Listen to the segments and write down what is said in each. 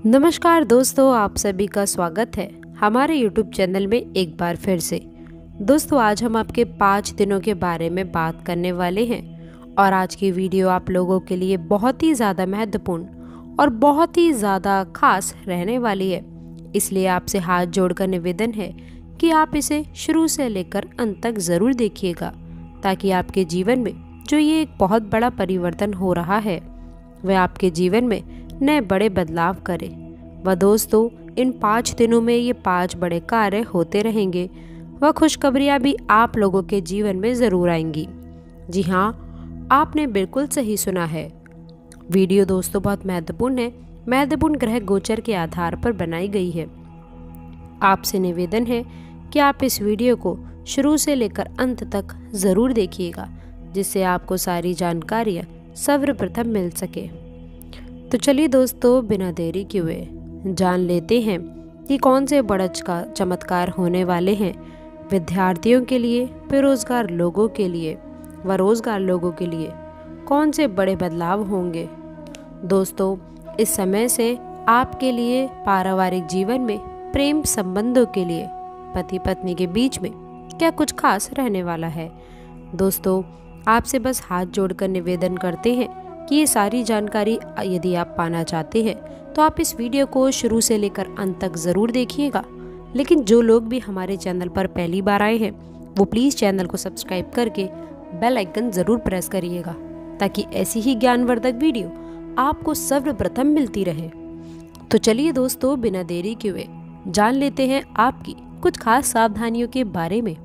नमस्कार दोस्तों, आप सभी का स्वागत है हमारे YouTube चैनल में एक बार फिर से। दोस्तों, आज हम आपके 5 दिनों के बारे में बात करने वाले हैं और आज की वीडियो आप लोगों के लिए बहुत ही ज़्यादा महत्वपूर्ण और बहुत ही ज़्यादा खास रहने वाली है। इसलिए आपसे हाथ जोड़कर निवेदन है कि आप इसे शुरू से लेकर अंत तक ज़रूर देखिएगा, ताकि आपके जीवन में जो ये एक बहुत बड़ा परिवर्तन हो रहा है वह आपके जीवन में नए बड़े बदलाव करे। वह दोस्तों, इन 5 दिनों में ये 5 बड़े कार्य होते रहेंगे। वह खुशखबरियाँ भी आप लोगों के जीवन में ज़रूर आएंगी। जी हाँ, आपने बिल्कुल सही सुना है। वीडियो दोस्तों बहुत महत्वपूर्ण है, महत्वपूर्ण ग्रह गोचर के आधार पर बनाई गई है। आपसे निवेदन है कि आप इस वीडियो को शुरू से लेकर अंत तक ज़रूर देखिएगा, जिससे आपको सारी जानकारियाँ सर्वप्रथम मिल सके। तो चलिए दोस्तों, बिना देरी किए हुए जान लेते हैं कि कौन से बड़े चमत्कार होने वाले हैं विद्यार्थियों के लिए, बेरोजगार लोगों के लिए व रोजगार लोगों के लिए। कौन से बड़े बदलाव होंगे। दोस्तों, इस समय से आपके लिए पारिवारिक जीवन में, प्रेम संबंधों के लिए, पति पत्नी के बीच में क्या कुछ खास रहने वाला है। दोस्तों, आपसे बस हाथ जोड़कर निवेदन करते हैं कि ये सारी जानकारी यदि आप पाना चाहते हैं तो आप इस वीडियो को शुरू से लेकर अंत तक ज़रूर देखिएगा। लेकिन जो लोग भी हमारे चैनल पर पहली बार आए हैं वो प्लीज़ चैनल को सब्सक्राइब करके बेल आइकन ज़रूर प्रेस करिएगा, ताकि ऐसी ही ज्ञानवर्धक वीडियो आपको सर्वप्रथम मिलती रहे। तो चलिए दोस्तों, बिना देरी किए हुए जान लेते हैं आपकी कुछ खास सावधानियों के बारे में।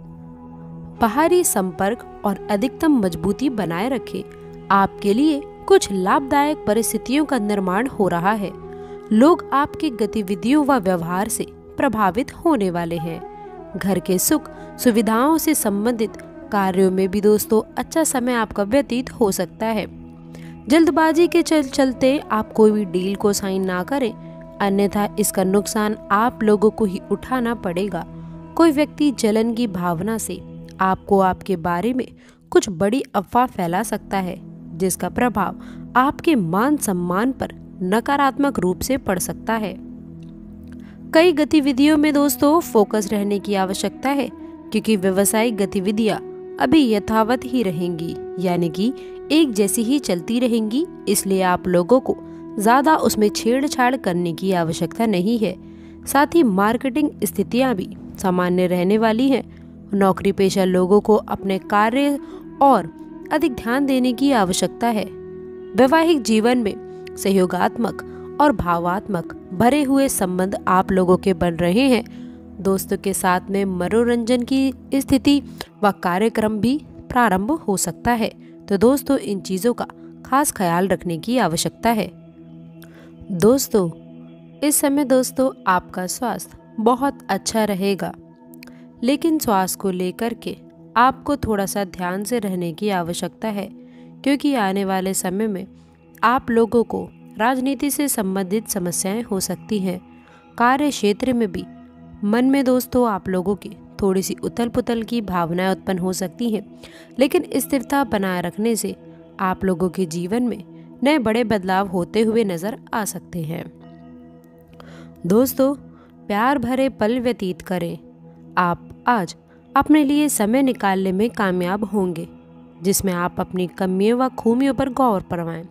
बाहरी संपर्क और अधिकतम मजबूती बनाए रखें। आपके लिए कुछ लाभदायक परिस्थितियों का निर्माण हो रहा है। लोग आपकी गतिविधियों व व्यवहार से प्रभावित होने वाले हैं। घर के सुख सुविधाओं से संबंधित कार्यों में भी दोस्तों अच्छा समय आपका व्यतीत हो सकता है। जल्दबाजी के चलते आप कोई भी डील को साइन ना करें, अन्यथा इसका नुकसान आप लोगों को ही उठाना पड़ेगा। कोई व्यक्ति जलन की भावना से आपको आपके बारे में कुछ बड़ी अफवाह फैला सकता है, जिसका प्रभाव आपके मान सम्मान पर नकारात्मक रूप से पड़ सकता है। कई गतिविधियों में दोस्तों फोकस रहने की आवश्यकता है, क्योंकि व्यावसायिक गतिविधियां अभी यथावत ही रहेंगी, यानी कि एक जैसी ही चलती रहेंगी। इसलिए आप लोगों को ज्यादा उसमें छेड़छाड़ करने की आवश्यकता नहीं है। साथ ही मार्केटिंग स्थितियां भी सामान्य रहने वाली हैं। नौकरी पेशा लोगों को अपने कार्य और अधिक ध्यान देने की आवश्यकता है। वैवाहिक जीवन में सहयोगात्मक और भावात्मक भरे हुए संबंध आप लोगों के बन रहे हैं। दोस्तों के साथ में मनोरंजन की स्थिति व कार्यक्रम भी प्रारंभ हो सकता है। तो दोस्तों, इन चीज़ों का खास ख्याल रखने की आवश्यकता है। दोस्तों, इस समय दोस्तों आपका स्वास्थ्य बहुत अच्छा रहेगा, लेकिन स्वास्थ्य को लेकर के आपको थोड़ा सा ध्यान से रहने की आवश्यकता है, क्योंकि आने वाले समय में आप लोगों को राजनीति से संबंधित समस्याएं हो सकती हैं। कार्य क्षेत्र में भी मन में दोस्तों आप लोगों की थोड़ी सी उथल पुथल की भावनाएं उत्पन्न हो सकती हैं, लेकिन स्थिरता बनाए रखने से आप लोगों के जीवन में नए बड़े बदलाव होते हुए नजर आ सकते हैं। दोस्तों, प्यार भरे पल व्यतीत करें। आप आज अपने लिए समय निकालने में कामयाब होंगे, जिसमें आप अपनी कमियों व खूबियों पर गौर करवाएं।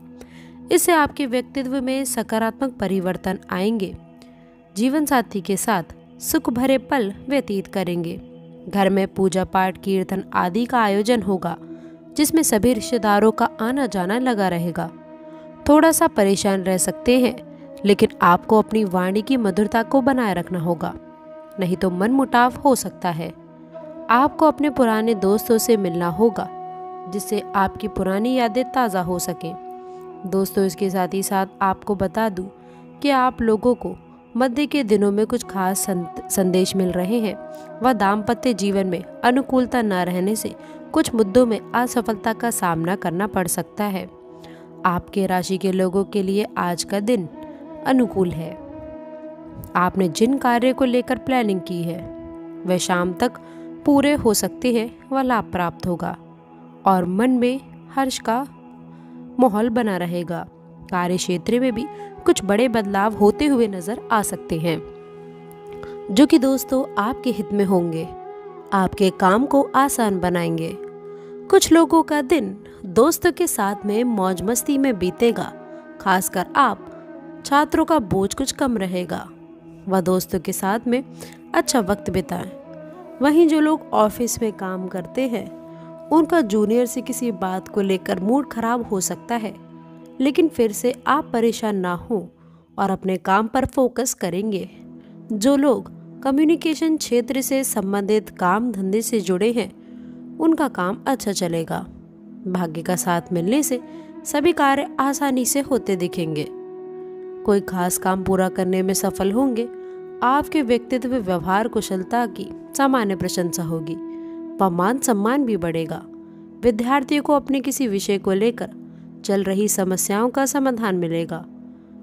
इससे आपके व्यक्तित्व में सकारात्मक परिवर्तन आएंगे। जीवन साथी के साथ सुख भरे पल व्यतीत करेंगे। घर में पूजा पाठ, कीर्तन आदि का आयोजन होगा, जिसमें सभी रिश्तेदारों का आना जाना लगा रहेगा। थोड़ा सा परेशान रह सकते हैं, लेकिन आपको अपनी वाणी की मधुरता को बनाए रखना होगा, नहीं तो मनमुटाव हो सकता है। आपको अपने पुराने दोस्तों से मिलना होगा, जिससे आपकी पुरानी यादें ताज़ा हो सकें। दोस्तों, इसके साथ ही साथ आपको बता दूं कि आप लोगों को मध्य के दिनों में कुछ खास संदेश मिल रहे हैं। वह दाम्पत्य जीवन में अनुकूलता न रहने से कुछ मुद्दों में असफलता का सामना करना पड़ सकता है। आपके राशि के लोगों के लिए आज का दिन अनुकूल है। आपने जिन कार्य को लेकर प्लानिंग की है वह शाम तक पूरे हो सकते हैं व लाभ प्राप्त होगा और मन में हर्ष का माहौल बना रहेगा। कार्य क्षेत्र में भी कुछ बड़े बदलाव होते हुए नजर आ सकते हैं, जो कि दोस्तों आपके हित में होंगे, आपके काम को आसान बनाएंगे। कुछ लोगों का दिन दोस्तों के साथ में मौज मस्ती में बीतेगा, खासकर आप छात्रों का बोझ कुछ कम रहेगा, वह दोस्तों के साथ में अच्छा वक्त बिताएं। वहीं जो लोग ऑफिस में काम करते हैं, उनका जूनियर से किसी बात को लेकर मूड खराब हो सकता है, लेकिन फिर से आप परेशान ना हो और अपने काम पर फोकस करेंगे। जो लोग कम्युनिकेशन क्षेत्र से संबंधित काम धंधे से जुड़े हैं, उनका काम अच्छा चलेगा। भाग्य का साथ मिलने से सभी कार्य आसानी से होते दिखेंगे। कोई खास काम पूरा करने में सफल होंगे। आपके व्यक्तित्व व्यवहार कुशलता की सामान्य प्रशंसा होगी व मान सम्मान भी बढ़ेगा। विद्यार्थियों को अपने किसी विषय को लेकर चल रही समस्याओं का समाधान मिलेगा।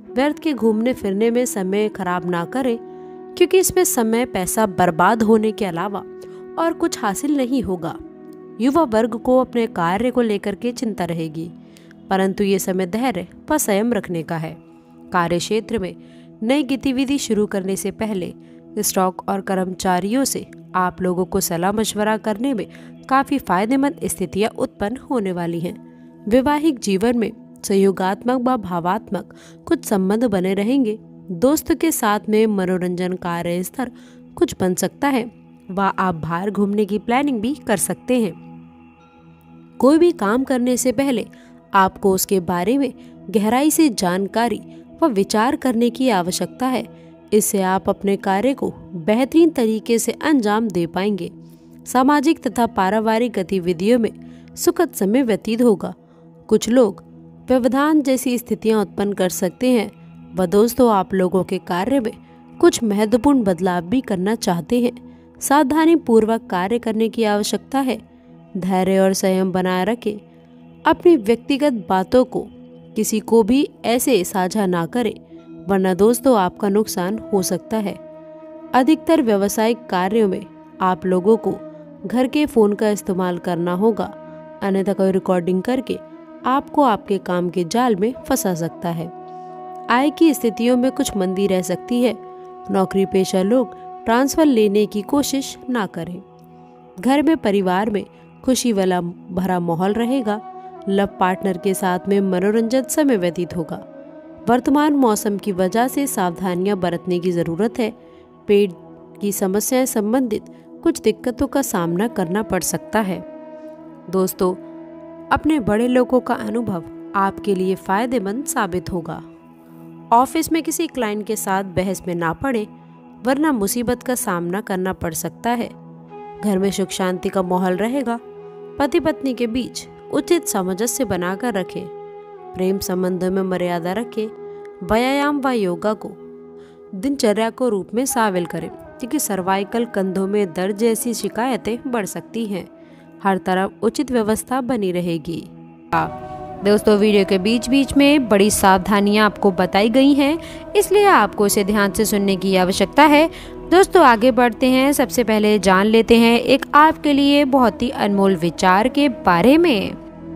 व्यर्थ के घूमने फिरने में समय खराब ना करें, क्योंकि इसमें समय पैसा बर्बाद होने के अलावा और कुछ हासिल नहीं होगा। युवा वर्ग को अपने कार्य को लेकर के चिंता रहेगी, परंतु ये समय धैर्य व संयम रखने का है। कार्य क्षेत्र में नई गतिविधि शुरू करने से पहले स्टॉक और कर्मचारियों से आप लोगों को सलाह मशवरा करने में काफी फायदेमंद स्थितियां उत्पन्न होने वाली हैं। वैवाहिक जीवन में सहयोगात्मक व भावात्मक कुछ संबंध बने रहेंगे। दोस्तों के साथ में मनोरंजन कार्य स्तर कुछ बन सकता है व आप बाहर घूमने की प्लानिंग भी कर सकते हैं। कोई भी काम करने से पहले आपको उसके बारे में गहराई से जानकारी व विचार करने की आवश्यकता है। इससे आप अपने कार्य को बेहतरीन तरीके से अंजाम दे पाएंगे। सामाजिक तथा पारिवारिक गतिविधियों में सुखद समय व्यतीत होगा। कुछ लोग व्यवधान जैसी स्थितियां उत्पन्न कर सकते हैं व दोस्तों आप लोगों के कार्य में कुछ महत्वपूर्ण बदलाव भी करना चाहते हैं। सावधानी पूर्वक कार्य करने की आवश्यकता है। धैर्य और संयम बनाए रखें। अपनी व्यक्तिगत बातों को किसी को भी ऐसे साझा ना करें, वरना दोस्तों आपका नुकसान हो सकता है। अधिकतर व्यावसायिक कार्यों में आप लोगों को घर के फोन का इस्तेमाल करना होगा, अन्यथा कोई रिकॉर्डिंग करके आपको आपके काम के जाल में फंसा सकता है। आय की स्थितियों में कुछ मंदी रह सकती है। नौकरी पेशा लोग ट्रांसफर लेने की कोशिश ना करें। घर में परिवार में खुशी वाला भरा माहौल रहेगा। लव पार्टनर के साथ में मनोरंजन समय व्यतीत होगा। वर्तमान मौसम की वजह से सावधानियां बरतने की जरूरत है। पेट की समस्याएं संबंधित कुछ दिक्कतों का सामना करना पड़ सकता है। दोस्तों, अपने बड़े लोगों का अनुभव आपके लिए फायदेमंद साबित होगा। ऑफिस में किसी क्लाइंट के साथ बहस में ना पड़े, वरना मुसीबत का सामना करना पड़ सकता है। घर में सुख शांति का माहौल रहेगा। पति पत्नी के बीच उचित सामंजस्य बनाकर रखें। प्रेम संबंधों में मर्यादा रखें। व्यायाम व योगा को दिनचर्या को रूप में शामिल करें, क्योंकि सर्वाइकल कंधों में दर्द जैसी शिकायतें बढ़ सकती हैं। हर तरफ उचित व्यवस्था बनी रहेगी। दोस्तों, वीडियो के बीच बीच में बड़ी सावधानियां आपको बताई गई हैं, इसलिए आपको इसे ध्यान से सुनने की आवश्यकता है। दोस्तों, आगे बढ़ते हैं। सबसे पहले जान लेते हैं एक आपके लिए बहुत ही अनमोल विचार के बारे में।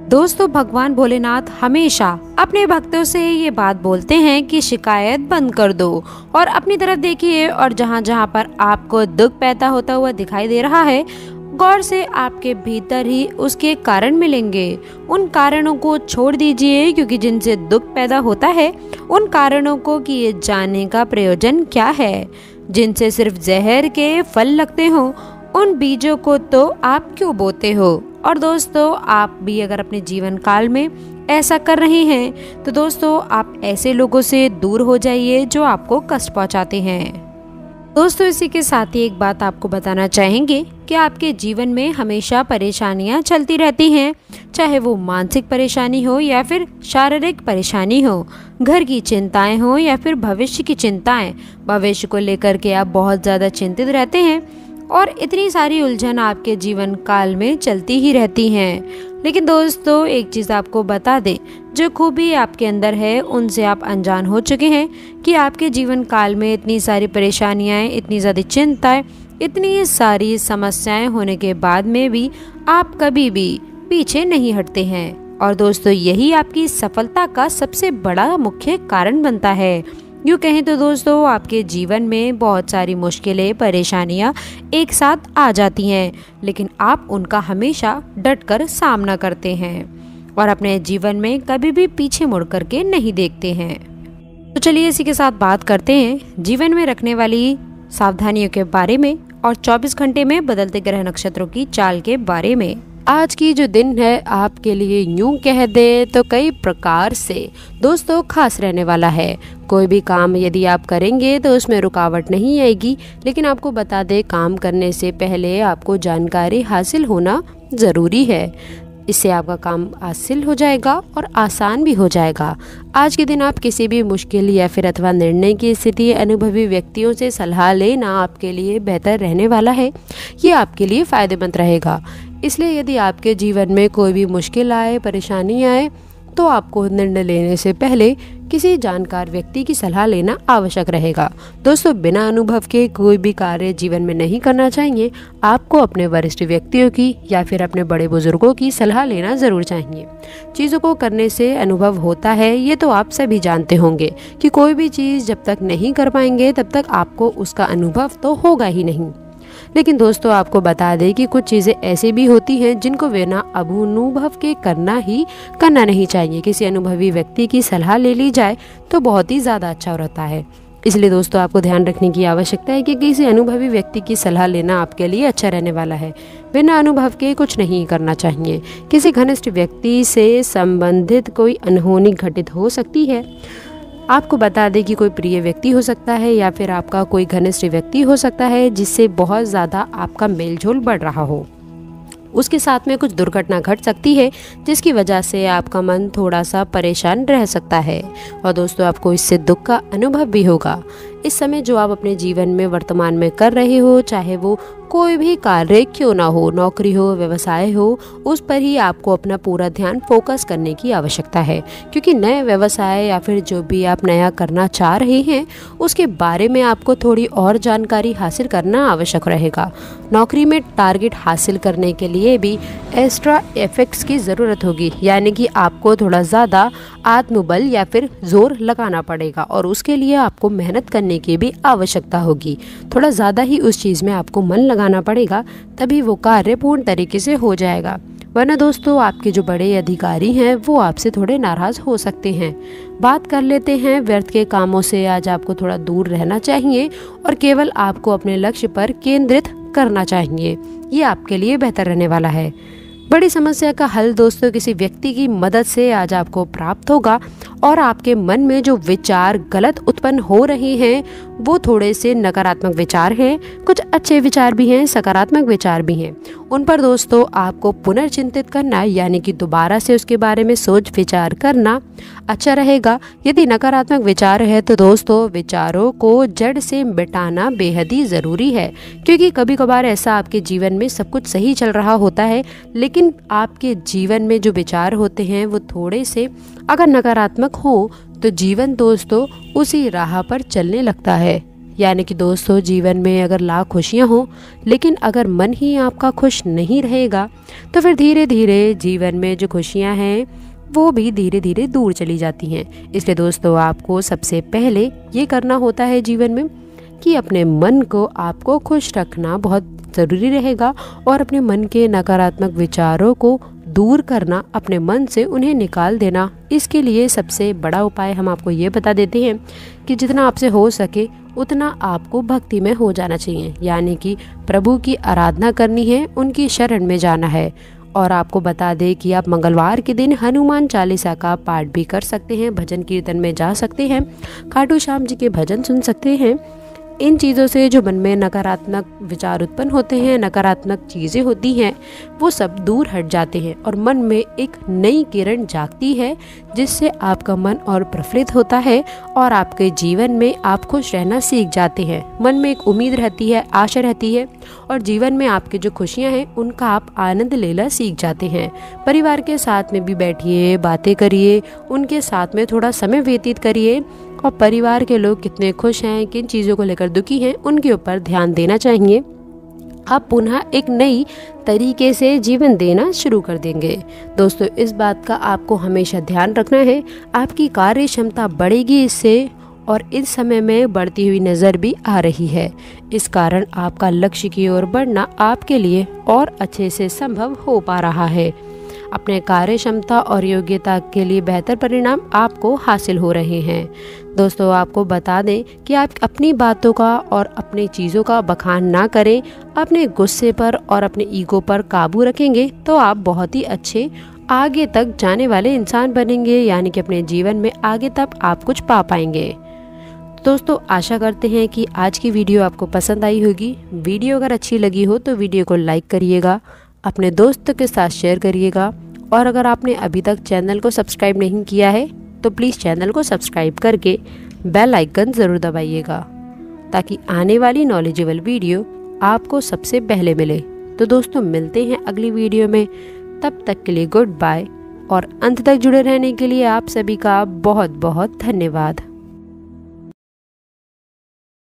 दोस्तों, भगवान भोलेनाथ हमेशा अपने भक्तों से ये बात बोलते हैं कि शिकायत बंद कर दो और अपनी तरफ देखिए, और जहाँ जहाँ पर आपको दुख पैदा होता हुआ दिखाई दे रहा है, गौर से आपके भीतर ही उसके कारण मिलेंगे। उन कारणों को छोड़ दीजिए, क्योंकि जिनसे दुख पैदा होता है उन कारणों को किए जाने का प्रयोजन क्या है। जिनसे सिर्फ जहर के फल लगते हो, उन बीजों को तो आप क्यों बोते हो। और दोस्तों, आप भी अगर अपने जीवन काल में ऐसा कर रहे हैं, तो दोस्तों आप ऐसे लोगों से दूर हो जाइए जो आपको कष्ट पहुंचाते हैं। दोस्तों, इसी के साथ ही एक बात आपको बताना चाहेंगे कि आपके जीवन में हमेशा परेशानियां चलती रहती हैं, चाहे वो मानसिक परेशानी हो या फिर शारीरिक परेशानी हो, घर की चिंताएं हो या फिर भविष्य की चिंताएं। भविष्य को लेकर के आप बहुत ज़्यादा चिंतित रहते हैं और इतनी सारी उलझन आपके जीवन काल में चलती ही रहती हैं। लेकिन दोस्तों, एक चीज़ आपको बता दें, जो खूबी आपके अंदर है उनसे आप अनजान हो चुके हैं कि आपके जीवन काल में इतनी सारी परेशानियां, इतनी ज़्यादा चिंताएं, इतनी सारी समस्याएं होने के बाद में भी आप कभी भी पीछे नहीं हटते हैं। और दोस्तों यही आपकी सफलता का सबसे बड़ा मुख्य कारण बनता है। यूँ कहें तो दोस्तों आपके जीवन में बहुत सारी मुश्किलें, परेशानियाँ एक साथ आ जाती हैं, लेकिन आप उनका हमेशा डटकर सामना करते हैं और अपने जीवन में कभी भी पीछे मुड़ करके नहीं देखते हैं। तो चलिए इसी के साथ बात करते हैं जीवन में रखने वाली सावधानियों के बारे में और 24 घंटे में बदलते ग्रह नक्षत्रों की चाल के बारे में। आज की जो दिन है आपके लिए यूं कह दे तो कई प्रकार से दोस्तों खास रहने वाला है। कोई भी काम यदि आप करेंगे तो उसमें रुकावट नहीं आएगी, लेकिन आपको बता दें काम करने से पहले आपको जानकारी हासिल होना ज़रूरी है। इससे आपका काम हासिल हो जाएगा और आसान भी हो जाएगा। आज के दिन आप किसी भी मुश्किल या फिर अथवा निर्णय की स्थिति अनुभवी व्यक्तियों से सलाह लेना आपके लिए बेहतर रहने वाला है। ये आपके लिए फ़ायदेमंद रहेगा। इसलिए यदि आपके जीवन में कोई भी मुश्किल आए, परेशानी आए, तो आपको निर्णय लेने से पहले किसी जानकार व्यक्ति की सलाह लेना आवश्यक रहेगा। दोस्तों बिना अनुभव के कोई भी कार्य जीवन में नहीं करना चाहिए। आपको अपने वरिष्ठ व्यक्तियों की या फिर अपने बड़े बुजुर्गों की सलाह लेना ज़रूर चाहिए। चीज़ों को करने से अनुभव होता है, ये तो आप सभी जानते होंगे कि कोई भी चीज़ जब तक नहीं कर पाएंगे तब तक आपको उसका अनुभव तो होगा ही नहीं। लेकिन दोस्तों आपको बता दें कि कुछ चीज़ें ऐसी भी होती हैं जिनको बिना अनुभव के करना नहीं चाहिए। किसी अनुभवी व्यक्ति की सलाह ले ली जाए तो बहुत ही ज़्यादा अच्छा रहता है। इसलिए दोस्तों आपको ध्यान रखने की आवश्यकता है कि किसी अनुभवी व्यक्ति की सलाह लेना आपके लिए अच्छा रहने वाला है। बिना अनुभव के कुछ नहीं करना चाहिए। किसी घनिष्ठ व्यक्ति से संबंधित कोई अनहोनी घटित हो सकती है। आपको बता दें कि कोई प्रिय व्यक्ति हो सकता है या फिर आपका कोई घनिष्ठ व्यक्ति हो सकता है जिससे बहुत ज़्यादा आपका मेलजोल बढ़ रहा हो। उसके साथ में कुछ दुर्घटना घट सकती है जिसकी वजह से आपका मन थोड़ा सा परेशान रह सकता है और दोस्तों आपको इससे दुख का अनुभव भी होगा। इस समय जो आप अपने जीवन में वर्तमान में कर रहे हो, चाहे वो कोई भी कार्य क्यों ना हो, नौकरी हो, व्यवसाय हो, उस पर ही आपको अपना पूरा ध्यान फोकस करने की आवश्यकता है। क्योंकि नए व्यवसाय या फिर जो भी आप नया करना चाह रहे हैं उसके बारे में आपको थोड़ी और जानकारी हासिल करना आवश्यक रहेगा। नौकरी में टारगेट हासिल करने के लिए भी एक्स्ट्रा एफर्ट्स की ज़रूरत होगी, यानी कि आपको थोड़ा ज़्यादा आत्मबल या फिर जोर लगाना पड़ेगा और उसके लिए आपको मेहनत करने की भी आवश्यकता होगी। थोड़ा ज़्यादा ही उस चीज़ में आपको मन लगाना पड़ेगा, तभी वो कार्य पूर्ण तरीके से हो जाएगा। वरना दोस्तों आपके जो बड़े अधिकारी हैं वो आपसे थोड़े नाराज़ हो सकते हैं। बात कर लेते हैं व्यर्थ के कामों से। आज आपको थोड़ा दूर रहना चाहिए और केवल आपको अपने लक्ष्य पर केंद्रित करना चाहिए। ये आपके लिए बेहतर रहने वाला है। बड़ी समस्या का हल दोस्तों किसी व्यक्ति की मदद से आज आपको प्राप्त होगा और आपके मन में जो विचार गलत उत्पन्न हो रहे हैं वो थोड़े से नकारात्मक विचार हैं। कुछ अच्छे विचार भी हैं, सकारात्मक विचार भी हैं। उन पर दोस्तों आपको पुनर्चिंतित करना, यानी कि दोबारा से उसके बारे में सोच विचार करना अच्छा रहेगा। यदि नकारात्मक विचार है तो दोस्तों विचारों को जड़ से मिटाना बेहद ही ज़रूरी है। क्योंकि कभी कभार ऐसा आपके जीवन में सब कुछ सही चल रहा होता है, लेकिन आपके जीवन में जो विचार होते हैं वो थोड़े से अगर नकारात्मक हो तो जीवन दोस्तों उसी राह पर चलने लगता है। यानी कि दोस्तों जीवन में अगर लाख खुशियाँ हों लेकिन अगर मन ही आपका खुश नहीं रहेगा तो फिर धीरे धीरे जीवन में जो खुशियाँ हैं वो भी धीरे धीरे दूर चली जाती हैं। इसलिए दोस्तों आपको सबसे पहले ये करना होता है जीवन में कि अपने मन को आपको खुश रखना बहुत ज़रूरी रहेगा और अपने मन के नकारात्मक विचारों को दूर करना, अपने मन से उन्हें निकाल देना। इसके लिए सबसे बड़ा उपाय हम आपको ये बता देते हैं कि जितना आपसे हो सके उतना आपको भक्ति में हो जाना चाहिए, यानी कि प्रभु की आराधना करनी है, उनकी शरण में जाना है। और आपको बता दें कि आप मंगलवार के दिन हनुमान चालीसा का पाठ भी कर सकते हैं, भजन कीर्तन में जा सकते हैं, खाटू श्याम जी के भजन सुन सकते हैं। इन चीज़ों से जो मन में नकारात्मक विचार उत्पन्न होते हैं, नकारात्मक चीज़ें होती हैं, वो सब दूर हट जाते हैं और मन में एक नई किरण जागती है जिससे आपका मन और प्रफुल्लित होता है और आपके जीवन में आप खुश रहना सीख जाते हैं। मन में एक उम्मीद रहती है, आशा रहती है और जीवन में आपकी जो खुशियाँ हैं उनका आप आनंद लेना सीख जाते हैं। परिवार के साथ में भी बैठिए, बातें करिए, उनके साथ में थोड़ा समय व्यतीत करिए और परिवार के लोग कितने खुश हैं, किन चीज़ों को लेकर दुखी हैं, उनके ऊपर ध्यान देना चाहिए। आप पुनः एक नई तरीके से जीवन देना शुरू कर देंगे। दोस्तों, इस बात का आपको हमेशा ध्यान रखना है, आपकी कार्य क्षमता बढ़ेगी इससे, और इस समय में बढ़ती हुई नज़र भी आ रही है। इस कारण आपका लक्ष्य की ओर बढ़ना आपके लिए और अच्छे से संभव हो पा रहा है। अपने कार्य क्षमता और योग्यता के लिए बेहतर परिणाम आपको हासिल हो रहे हैं। दोस्तों, आपको बता दें कि आप अपनी बातों का और अपनी चीज़ों का बखान ना करें। अपने गुस्से पर और अपने ईगो पर काबू रखेंगे तो आप बहुत ही अच्छे आगे तक जाने वाले इंसान बनेंगे, यानी कि अपने जीवन में आगे तक आप कुछ पा पाएंगे। दोस्तों, आशा करते हैं कि आज की वीडियो आपको पसंद आई होगी। वीडियो अगर अच्छी लगी हो तो वीडियो को लाइक करिएगा, अपने दोस्तों के साथ शेयर करिएगा, और अगर आपने अभी तक चैनल को सब्सक्राइब नहीं किया है तो प्लीज़ चैनल को सब्सक्राइब करके बेल आइकन ज़रूर दबाइएगा, ताकि आने वाली नॉलेजेबल वीडियो आपको सबसे पहले मिले। तो दोस्तों, मिलते हैं अगली वीडियो में, तब तक के लिए गुड बाय, और अंत तक जुड़े रहने के लिए आप सभी का बहुत बहुत धन्यवाद।